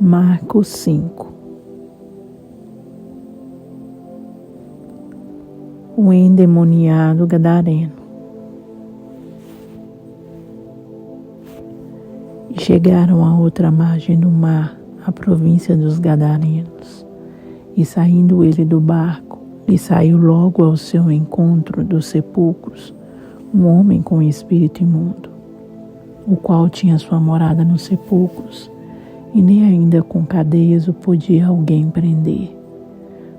Marcos 5. O endemoniado gadareno. E chegaram à outra margem do mar, a província dos Gadarenos. E saindo ele do barco, lhe saiu logo ao seu encontro dos sepulcros um homem com espírito imundo, o qual tinha sua morada nos sepulcros, e nem ainda com cadeias o podia alguém prender,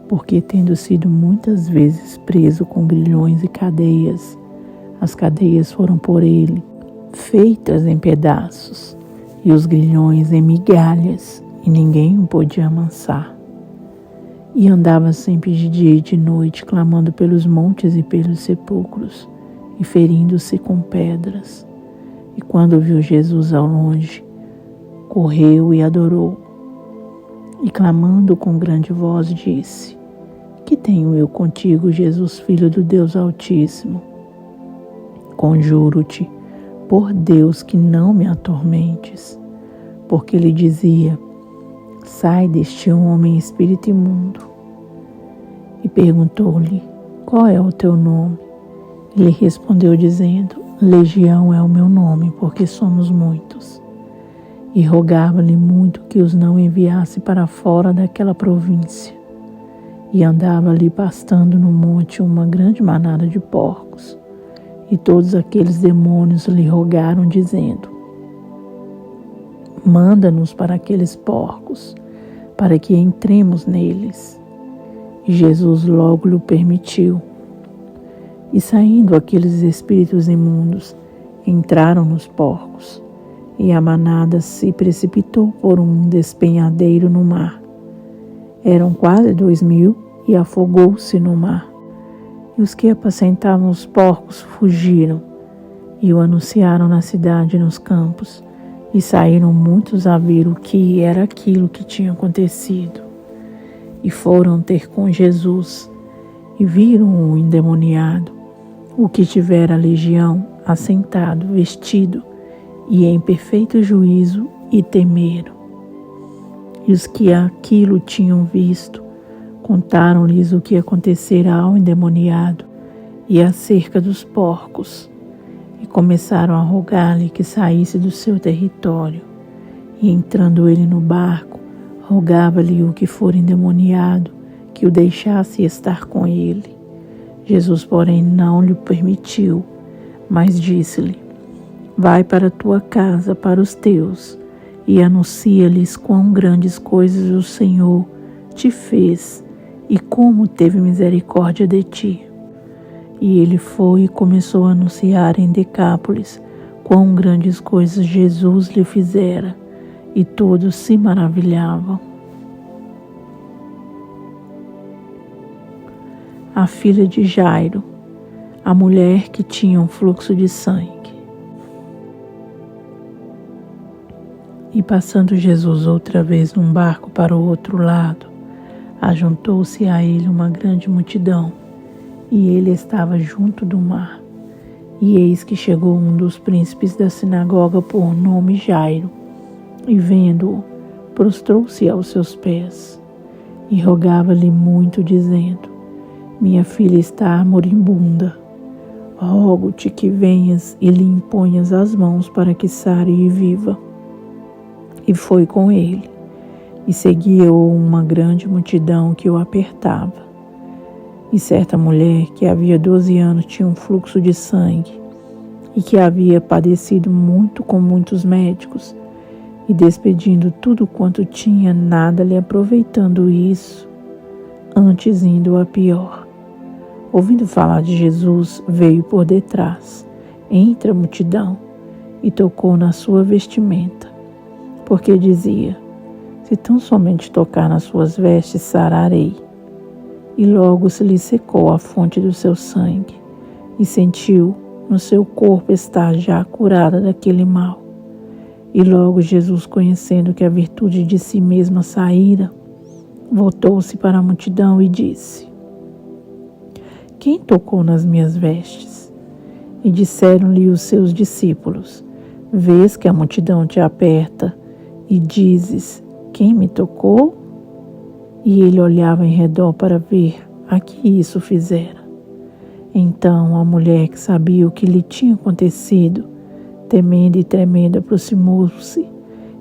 porque tendo sido muitas vezes preso com grilhões e cadeias, as cadeias foram por ele feitas em pedaços, e os grilhões em migalhas, e ninguém o podia amansar. E andava sempre de dia e de noite, clamando pelos montes e pelos sepulcros, e ferindo-se com pedras. E quando viu Jesus ao longe, correu e adorou. E clamando com grande voz, disse: Que tenho eu contigo, Jesus, Filho do Deus Altíssimo? Conjuro-te, por Deus, que não me atormentes. Porque ele dizia: Sai deste homem, espírito imundo. E perguntou-lhe: Qual é o teu nome? Ele respondeu dizendo: Legião é o meu nome, porque somos muitos. E rogava-lhe muito que os não enviasse para fora daquela província. E andava ali pastando no monte uma grande manada de porcos. E todos aqueles demônios lhe rogaram, dizendo: Manda-nos para aqueles porcos, para que entremos neles. E Jesus logo lhe permitiu. E saindo aqueles espíritos imundos, entraram nos porcos, e a manada se precipitou por um despenhadeiro no mar. Eram quase 2.000, e afogou-se no mar. E os que apacentavam os porcos fugiram, e o anunciaram na cidade e nos campos, e saíram muitos a ver o que era aquilo que tinha acontecido. E foram ter com Jesus, e viram o endemoniado, o que tivera a legião, assentado, vestido, e em perfeito juízo, e temeram. E os que aquilo tinham visto, contaram-lhes o que acontecera ao endemoniado e acerca dos porcos, e começaram a rogar-lhe que saísse do seu território. E entrando ele no barco, rogava-lhe o que fora endemoniado, que o deixasse estar com ele. Jesus, porém, não lhe permitiu, mas disse-lhe: Vai para a tua casa, para os teus, e anuncia-lhes quão grandes coisas o Senhor te fez, e como teve misericórdia de ti. E ele foi e começou a anunciar em Decápolis quão grandes coisas Jesus lhe fizera, e todos se maravilhavam. A filha de Jairo, a mulher que tinha um fluxo de sangue. E passando Jesus outra vez num barco para o outro lado, ajuntou-se a ele uma grande multidão, e ele estava junto do mar. E eis que chegou um dos príncipes da sinagoga, por nome Jairo, e vendo-o, prostrou-se aos seus pés, e rogava-lhe muito, dizendo: Minha filha está moribunda. Rogo-te que venhas e lhe imponhas as mãos para que sare e viva. E foi com ele, e seguia-o uma grande multidão que o apertava. E certa mulher, que havia 12 anos tinha um fluxo de sangue, e que havia padecido muito com muitos médicos, e despedindo tudo quanto tinha, nada lhe aproveitando isso, antes indo a pior. Ouvindo falar de Jesus, veio por detrás, entre a multidão, e tocou na sua vestimenta, porque dizia: Se tão somente tocar nas suas vestes, sararei. E logo se lhe secou a fonte do seu sangue, e sentiu no seu corpo estar já curada daquele mal. E logo Jesus, conhecendo que a virtude de si mesma saíra, voltou-se para a multidão e disse: Quem tocou nas minhas vestes? E disseram-lhe os seus discípulos: Vês que a multidão te aperta, e dizes: quem me tocou? E ele olhava em redor para ver a que isso fizera. Então a mulher, que sabia o que lhe tinha acontecido, temendo e tremendo, aproximou-se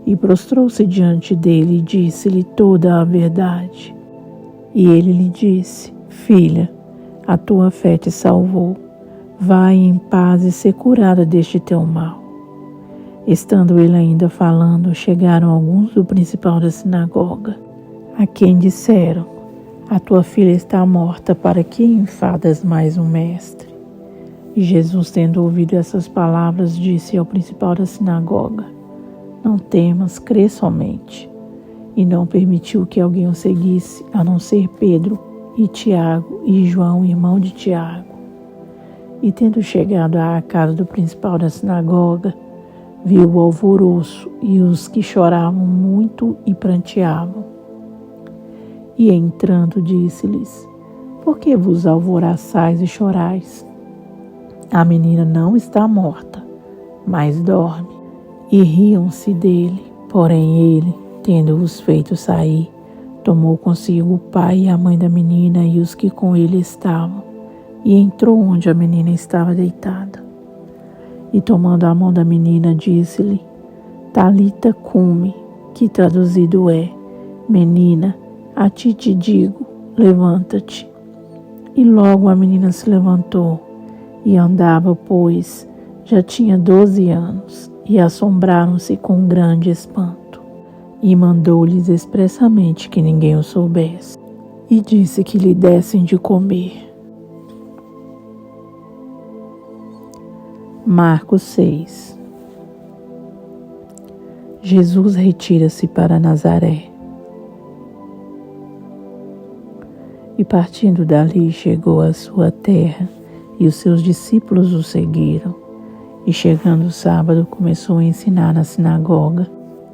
e prostrou-se diante dele e disse-lhe toda a verdade. E ele lhe disse: Filha, a tua fé te salvou. Vai em paz e ser curada deste teu mal. Estando ele ainda falando, chegaram alguns do principal da sinagoga, a quem disseram: A tua filha está morta, para que enfadas mais o mestre? E Jesus, tendo ouvido essas palavras, disse ao principal da sinagoga: Não temas, crê somente. E não permitiu que alguém o seguisse, a não ser Pedro e Tiago e João, irmão de Tiago. E tendo chegado à casa do principal da sinagoga, viu o alvoroço e os que choravam muito e pranteavam. E entrando disse-lhes: Por que vos alvoroçais e chorais? A menina não está morta, mas dorme. E riam-se dele. Porém ele, tendo-os feito sair, tomou consigo o pai e a mãe da menina e os que com ele estavam, e entrou onde a menina estava deitada. E tomando a mão da menina, disse-lhe: Talita cumi, que traduzido é: Menina, a ti te digo, levanta-te. E logo a menina se levantou e andava, pois já tinha 12 anos, e assombraram-se com grande espanto. E mandou-lhes expressamente que ninguém o soubesse, e disse que lhe dessem de comer. Marcos 6. Jesus retira-se para Nazaré. E partindo dali chegou à sua terra, e os seus discípulos o seguiram. E chegando o sábado, começou a ensinar na sinagoga,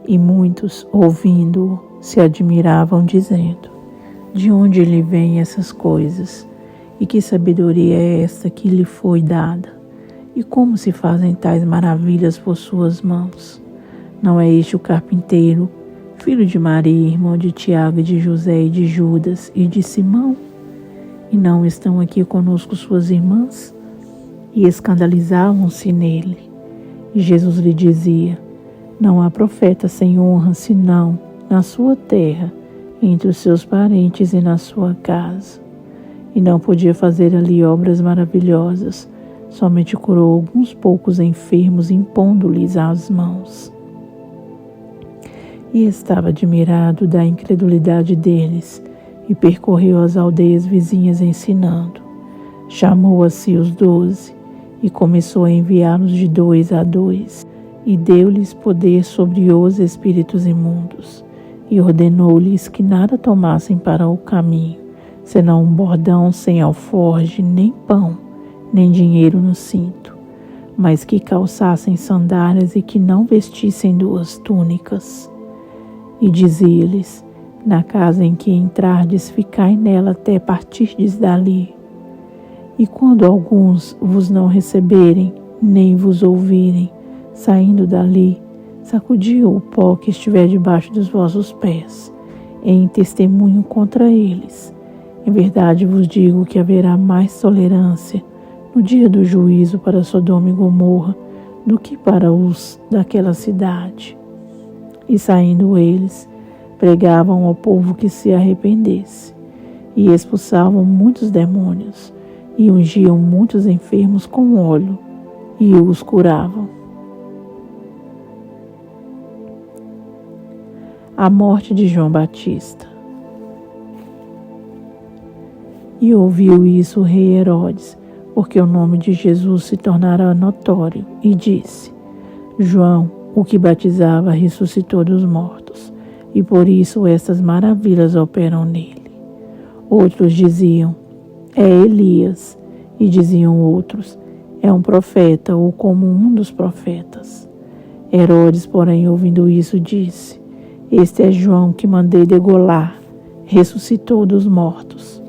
e muitos, ouvindo-o, se admiravam, dizendo: De onde lhe vêm essas coisas? E que sabedoria é esta que lhe foi dada? E como se fazem tais maravilhas por suas mãos? Não é este o carpinteiro, filho de Maria, irmão de Tiago e de José e de Judas e de Simão? E não estão aqui conosco suas irmãs? E escandalizavam-se nele. E Jesus lhe dizia: Não há profeta sem honra, senão na sua terra, entre os seus parentes e na sua casa. E não podia fazer ali obras maravilhosas, somente curou alguns poucos enfermos, impondo-lhes as mãos. E estava admirado da incredulidade deles, e percorreu as aldeias vizinhas ensinando. Chamou a si os 12, e começou a enviá-los de 2 a 2, e deu-lhes poder sobre os espíritos imundos, e ordenou-lhes que nada tomassem para o caminho, senão um bordão sem alforje, nem pão, nem dinheiro no cinto, mas que calçassem sandálias e que não vestissem 2 túnicas. E dizia-lhes: Na casa em que entrardes, ficai nela até partirdes dali. E quando alguns vos não receberem, nem vos ouvirem, saindo dali, sacudi o pó que estiver debaixo dos vossos pés, em testemunho contra eles. Em verdade vos digo que haverá mais tolerância no dia do juízo para Sodoma e Gomorra do que para os daquela cidade. E saindo eles, pregavam ao povo que se arrependesse, e expulsavam muitos demônios, e ungiam muitos enfermos com óleo, e os curavam. A morte de João Batista. E ouviu isso o rei Herodes, porque o nome de Jesus se tornara notório, e disse: João, o que batizava, ressuscitou dos mortos, e por isso estas maravilhas operam nele. Outros diziam: É Elias, e diziam outros: É um profeta, ou como um dos profetas. Herodes, porém, ouvindo isso, disse: Este é João que mandei degolar, ressuscitou dos mortos.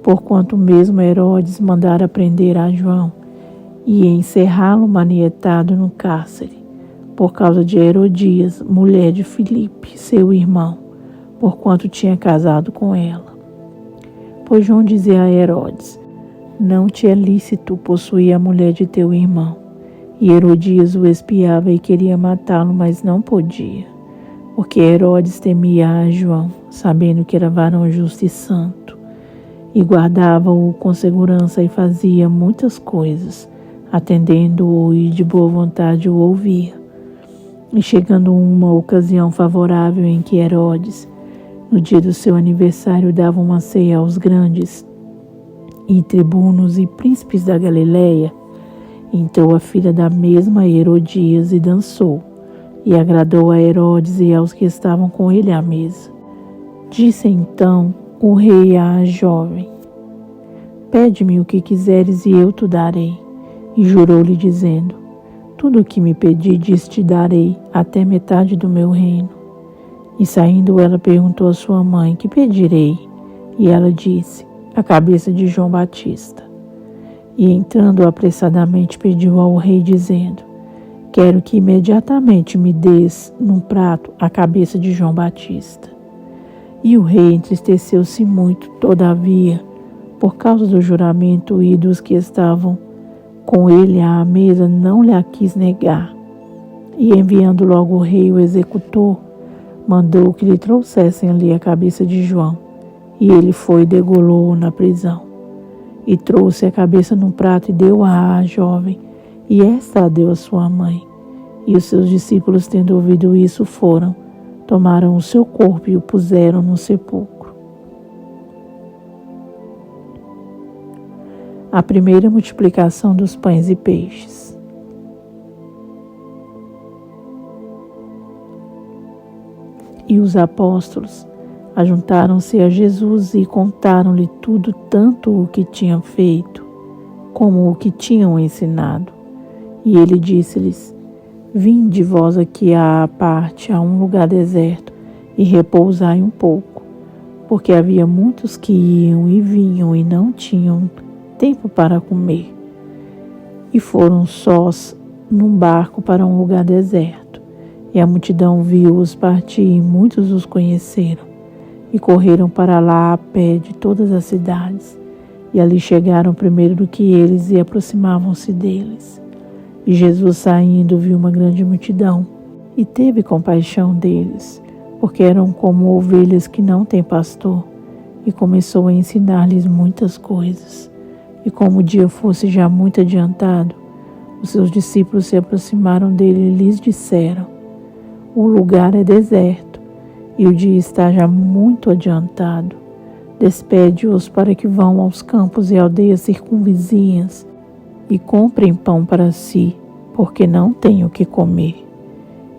Porquanto mesmo Herodes mandara prender a João e encerrá-lo manietado no cárcere, por causa de Herodias, mulher de Filipe, seu irmão, porquanto tinha casado com ela. Pois João dizia a Herodes: não te é lícito possuir a mulher de teu irmão. E Herodias o espiava e queria matá-lo, mas não podia, porque Herodes temia a João, sabendo que era varão justo e santo, e guardava-o com segurança e fazia muitas coisas, atendendo-o e de boa vontade o ouvia. E chegando uma ocasião favorável em que Herodes, no dia do seu aniversário, dava uma ceia aos grandes e tribunos e príncipes da Galileia, entrou a filha da mesma Herodias e dançou, e agradou a Herodes e aos que estavam com ele à mesa. Disse então o rei à jovem: pede-me o que quiseres e eu te darei. E jurou-lhe dizendo: tudo o que me pedires te darei, até metade do meu reino. E saindo ela perguntou à sua mãe: que pedirei? E ela disse: a cabeça de João Batista. E entrando apressadamente pediu ao rei dizendo: quero que imediatamente me des num prato a cabeça de João Batista. E o rei entristeceu-se muito, todavia, por causa do juramento, e dos que estavam com ele à mesa não lhe a quis negar. E enviando logo o rei o executor, mandou que lhe trouxessem ali a cabeça de João. E ele foi e degolou-o na prisão. E trouxe a cabeça num prato e deu-a à jovem, e esta a deu à sua mãe. E os seus discípulos, tendo ouvido isso, foram, tomaram o seu corpo e o puseram no sepulcro. A primeira multiplicação dos pães e peixes. E os apóstolos ajuntaram-se a Jesus e contaram-lhe tudo, tanto o que tinham feito, como o que tinham ensinado. E ele disse-lhes: vinde vós aqui à parte, a um lugar deserto, e repousai um pouco, porque havia muitos que iam e vinham e não tinham tempo para comer. E foram sós num barco para um lugar deserto. E a multidão viu-os partir, e muitos os conheceram. E correram para lá a pé de todas as cidades. E ali chegaram primeiro do que eles e aproximavam-se deles. E Jesus, saindo, viu uma grande multidão e teve compaixão deles, porque eram como ovelhas que não têm pastor, e começou a ensinar-lhes muitas coisas. E como o dia fosse já muito adiantado, os seus discípulos se aproximaram dele e lhes disseram: o lugar é deserto, e o dia está já muito adiantado. Despede-os para que vão aos campos e aldeias circunvizinhas e comprem pão para si, porque não têm o que comer.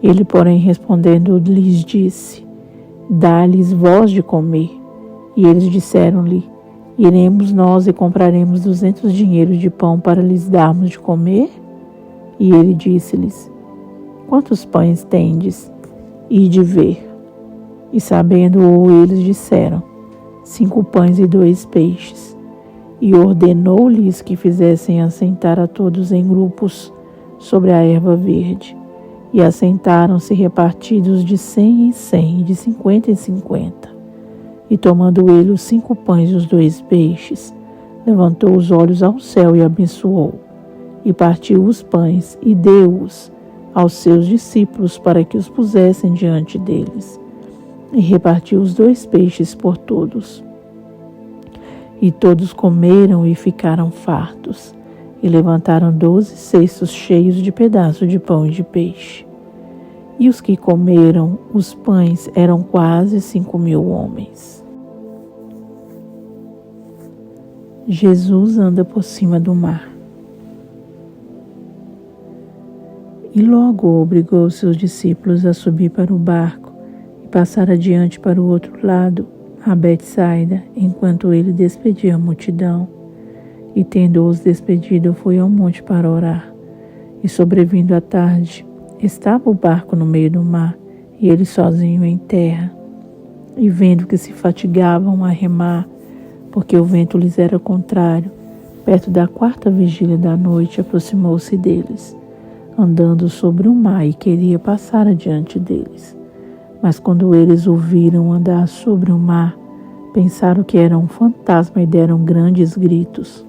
Ele, porém, respondendo, lhes disse: dá-lhes vós de comer. E eles disseram-lhe: iremos nós e compraremos 200 dinheiros de pão para lhes darmos de comer? E ele disse-lhes: quantos pães tendes? Ide ver. E sabendo-o, eles disseram: 5 pães e 2 peixes. E ordenou-lhes que fizessem assentar a todos em grupos sobre a erva verde. E assentaram-se repartidos de 100 em 100 e de 50 em 50. E tomando ele os 5 pães e os 2 peixes, levantou os olhos ao céu e abençoou. E partiu os pães e deu-os aos seus discípulos para que os pusessem diante deles. E repartiu os 2 peixes por todos. E todos comeram e ficaram fartos, e levantaram 12 cestos cheios de pedaços de pão e de peixe. E os que comeram os pães eram quase 5.000 homens. Jesus anda por cima do mar. E logo obrigou os seus discípulos a subir para o barco e passar adiante para o outro lado, a Betsaida, enquanto ele despedia a multidão. E tendo-os despedido, foi ao monte para orar. E sobrevindo a tarde, estava o barco no meio do mar, e ele sozinho em terra. E vendo que se fatigavam a remar, porque o vento lhes era contrário, perto da 4ª vigília da noite, aproximou-se deles, andando sobre o mar, e queria passar adiante deles. Mas quando eles o viram andar sobre o mar, pensaram que era um fantasma e deram grandes gritos.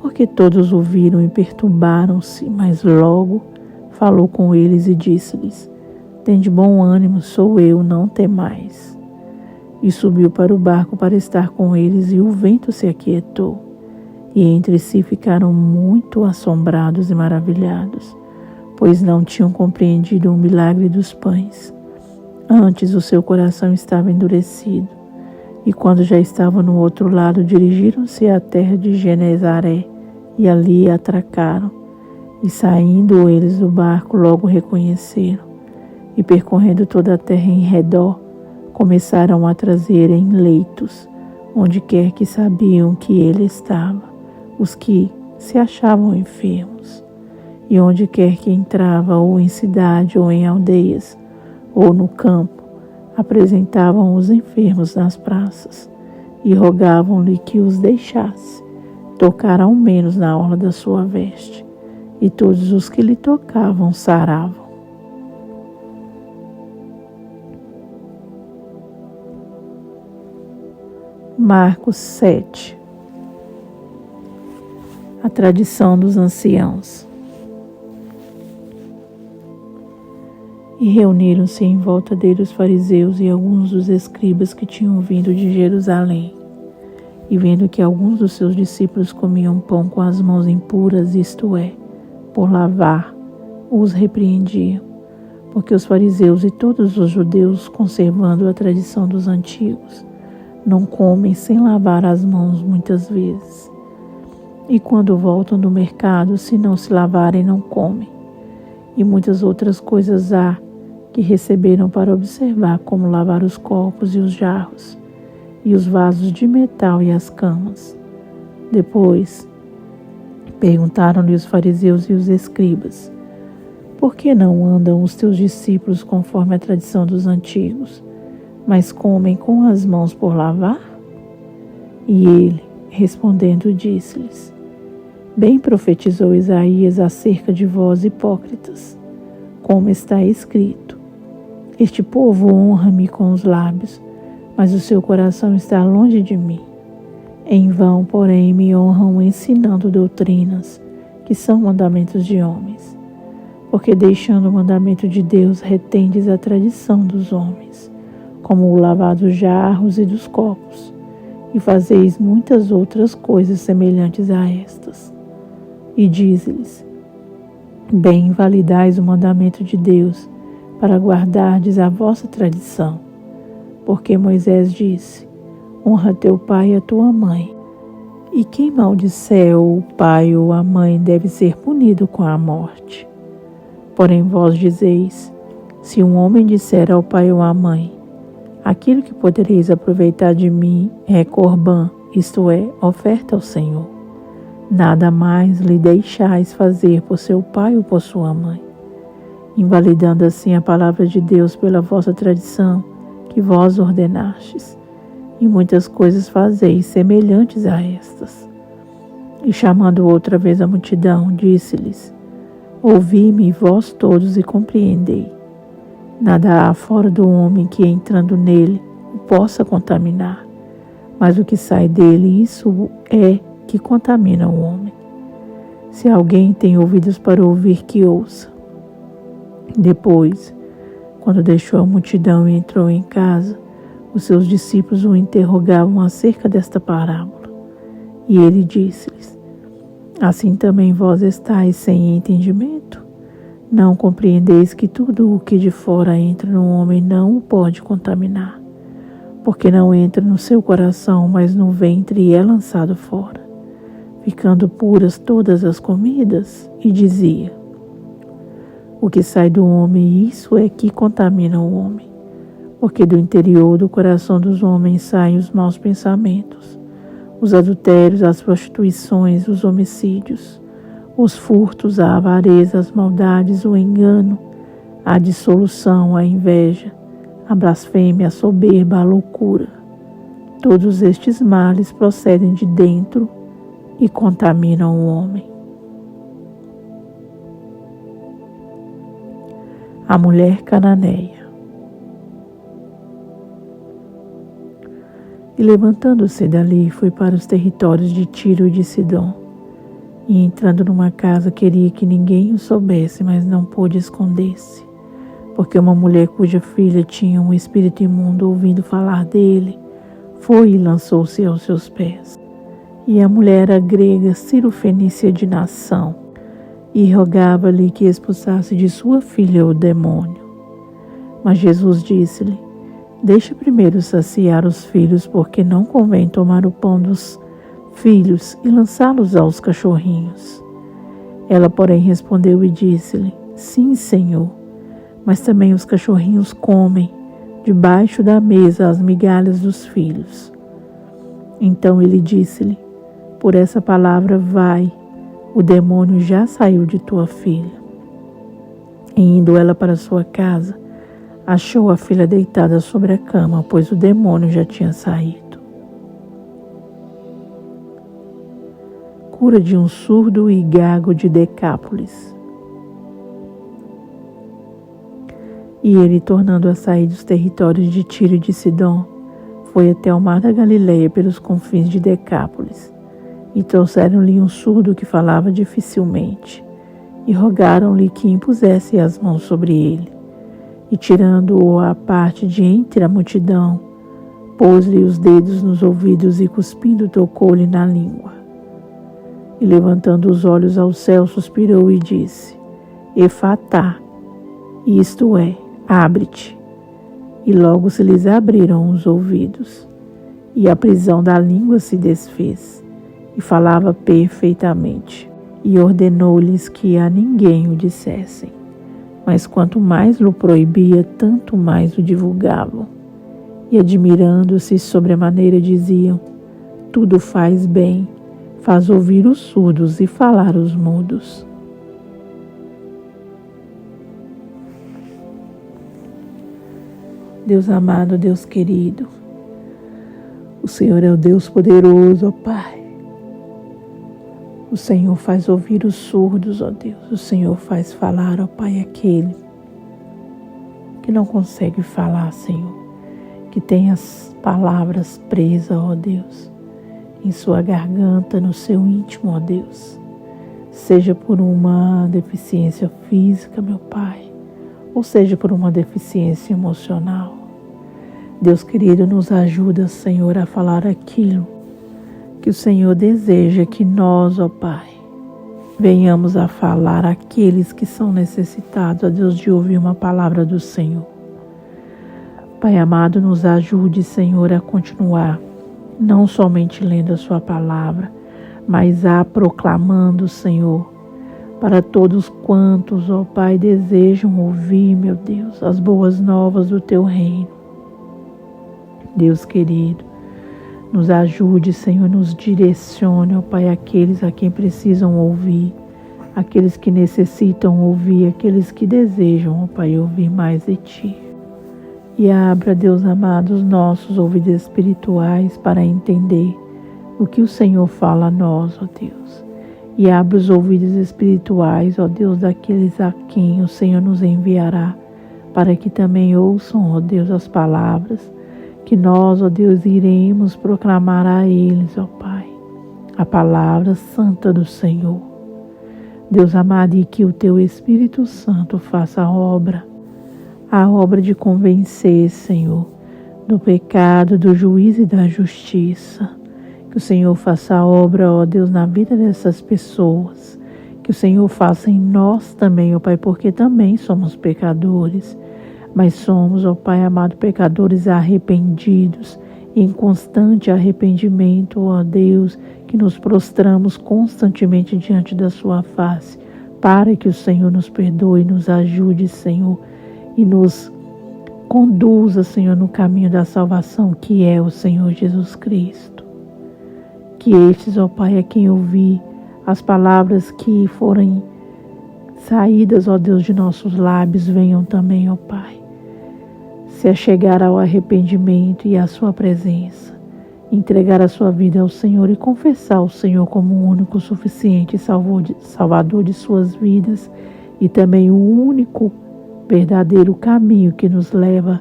Porque todos o viram e perturbaram-se, mas logo falou com eles e disse-lhes: Tende bom ânimo, sou eu, não temais. E subiu para o barco para estar com eles, e o vento se aquietou. E entre si ficaram muito assombrados e maravilhados, pois não tinham compreendido o milagre dos pães. Antes o seu coração estava endurecido. E quando já estavam no outro lado, dirigiram-se à terra de Genezaré, e ali atracaram. E saindo eles do barco, logo reconheceram, e percorrendo toda a terra em redor, começaram a trazer em leitos, onde quer que sabiam que ele estava, os que se achavam enfermos. E onde quer que entrava, ou em cidade, ou em aldeias, ou no campo, apresentavam os enfermos nas praças, e rogavam-lhe que os deixasse tocar ao menos na orla da sua veste, e todos os que lhe tocavam saravam. Marcos 7. A tradição dos anciãos. E reuniram-se em volta dele os fariseus e alguns dos escribas que tinham vindo de Jerusalém. E vendo que alguns dos seus discípulos comiam pão com as mãos impuras, isto é, por lavar, os repreendiam, porque os fariseus e todos os judeus, conservando a tradição dos antigos, não comem sem lavar as mãos muitas vezes. E quando voltam do mercado, se não se lavarem, não comem. E muitas outras coisas há que receberam para observar, como lavar os copos e os jarros, e os vasos de metal e as camas. Depois, perguntaram-lhe os fariseus e os escribas: Por que não andam os teus discípulos conforme a tradição dos antigos, mas comem com as mãos por lavar? E ele, respondendo, disse-lhes: Bem profetizou Isaías acerca de vós, hipócritas, como está escrito: Este povo honra-me com os lábios, mas o seu coração está longe de mim. Em vão, porém, me honram ensinando doutrinas, que são mandamentos de homens. Porque deixando o mandamento de Deus, retendes a tradição dos homens, como o lavar dos jarros e dos copos, e fazeis muitas outras coisas semelhantes a estas. E diz-lhes: Bem invalidais o mandamento de Deus, para guardardes a vossa tradição. Porque Moisés disse: Honra teu pai e a tua mãe. E quem maldisser o pai ou a mãe deve ser punido com a morte. Porém vós dizeis: Se um homem disser ao pai ou à mãe: Aquilo que podereis aproveitar de mim é corbã, isto é, oferta ao Senhor, nada mais lhe deixais fazer por seu pai ou por sua mãe, invalidando assim a palavra de Deus pela vossa tradição, que vós ordenastes, e muitas coisas fazeis semelhantes a estas. E chamando outra vez a multidão, disse-lhes: Ouvi-me vós todos e compreendei. Nada há fora do homem que, entrando nele, o possa contaminar, mas o que sai dele, isso é que contamina o homem. Se alguém tem ouvidos para ouvir, que ouça. Depois, quando deixou a multidão e entrou em casa, os seus discípulos o interrogavam acerca desta parábola. E ele disse-lhes: Assim também vós estáis sem entendimento? Não compreendeis que tudo o que de fora entra no homem não o pode contaminar, porque não entra no seu coração, mas no ventre e é lançado fora, ficando puras todas as comidas? E dizia: O que sai do homem, isso é que contamina o homem, porque do interior do coração dos homens saem os maus pensamentos, os adultérios, as prostituições, os homicídios, os furtos, a avareza, as maldades, o engano, a dissolução, a inveja, a blasfêmia, a soberba, a loucura. Todos estes males procedem de dentro e contaminam o homem. a mulher cananeia. E levantando-se dali, foi para os territórios de Tiro e de Sidom. E entrando numa casa, queria que ninguém o soubesse, mas não pôde esconder-se. Porque uma mulher cuja filha tinha um espírito imundo, ouvindo falar dele, foi e lançou-se aos seus pés. E a mulher era grega, Cirofenícia de nação, e rogava-lhe que expulsasse de sua filha o demônio. Mas Jesus disse-lhe: deixa primeiro saciar os filhos, porque não convém tomar o pão dos filhos e lançá-los aos cachorrinhos. Ela, porém, respondeu e disse-lhe: sim, Senhor, mas também os cachorrinhos comem debaixo da mesa as migalhas dos filhos. Então ele disse-lhe: por essa palavra vai, o demônio já saiu de tua filha. E indo ela para sua casa, achou a filha deitada sobre a cama, pois o demônio já tinha saído. Cura de um surdo e gago de Decápolis. E ele, tornando a sair dos territórios de Tiro e de Sidom, foi até o mar da Galileia pelos confins de Decápolis. E trouxeram-lhe um surdo que falava dificilmente, e rogaram-lhe que impusesse as mãos sobre ele. E tirando-o à parte de entre a multidão, pôs-lhe os dedos nos ouvidos e, cuspindo, tocou-lhe na língua. E levantando os olhos ao céu, suspirou e disse: Efatá, isto é, abre-te. E logo se lhes abriram os ouvidos, e a prisão da língua se desfez, e falava perfeitamente. E ordenou-lhes que a ninguém o dissessem. Mas quanto mais lhe proibia, tanto mais o divulgavam. E admirando-se sobremaneira diziam: tudo faz bem, faz ouvir os surdos e falar os mudos. Deus amado, Deus querido, o Senhor é o Deus poderoso, ó Pai. O Senhor faz ouvir os surdos, ó Deus. O Senhor faz falar, ó Pai, aquele que não consegue falar, Senhor, que tem as palavras presas, ó Deus, em sua garganta, no seu íntimo, ó Deus. Seja por uma deficiência física, meu Pai, ou seja por uma deficiência emocional. Deus querido, nos ajuda, Senhor, a falar aquilo que o Senhor deseja que nós, ó Pai, venhamos a falar àqueles que são necessitados, ó Deus, de ouvir uma palavra do Senhor. Pai amado, nos ajude, Senhor, a continuar, não somente lendo a sua palavra, mas a proclamando, Senhor, para todos quantos, ó Pai, desejam ouvir, meu Deus, as boas novas do Teu reino. Deus querido, nos ajude, Senhor, nos direcione, ó Pai, aqueles a quem precisam ouvir, aqueles que necessitam ouvir, aqueles que desejam, ó Pai, ouvir mais de Ti. E abra, Deus amado, os nossos ouvidos espirituais para entender o que o Senhor fala a nós, ó Deus. E abra os ouvidos espirituais, ó Deus, daqueles a quem o Senhor nos enviará, para que também ouçam, ó Deus, as palavras que nós, ó Deus, iremos proclamar a eles, ó Pai, a palavra santa do Senhor. Deus amado, e que o Teu Espírito Santo faça a obra de convencer, Senhor, do pecado, do juízo e da justiça. Que o Senhor faça a obra, ó Deus, na vida dessas pessoas. Que o Senhor faça em nós também, ó Pai, porque também somos pecadores. Mas somos, ó Pai amado, pecadores arrependidos, em constante arrependimento, ó Deus, que nos prostramos constantemente diante da Sua face, para que o Senhor nos perdoe, nos ajude, Senhor, e nos conduza, Senhor, no caminho da salvação, que é o Senhor Jesus Cristo. Que estes, ó Pai, a quem ouvir as palavras que forem saídas, ó Deus, de nossos lábios, venham também, ó Pai, se achegar ao arrependimento e à Sua presença, entregar a sua vida ao Senhor e confessar o Senhor como o único suficiente Salvador de suas vidas e também o único verdadeiro caminho que nos leva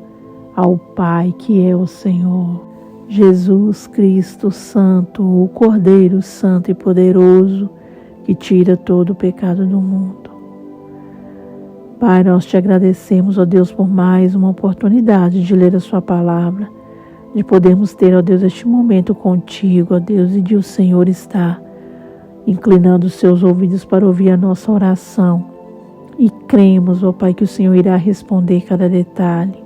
ao Pai, que é o Senhor. Jesus Cristo Santo, o Cordeiro Santo e Poderoso, que tira todo o pecado do mundo. Pai, nós te agradecemos, ó Deus, por mais uma oportunidade de ler a sua palavra, de podermos ter, ó Deus, este momento contigo, ó Deus, e de o Senhor estar inclinando os seus ouvidos para ouvir a nossa oração. E cremos, ó Pai, que o Senhor irá responder cada detalhe,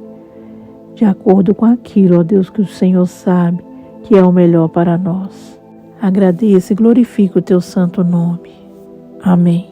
de acordo com aquilo, ó Deus, que o Senhor sabe que é o melhor para nós. Agradeço e glorifico o teu santo nome. Amém.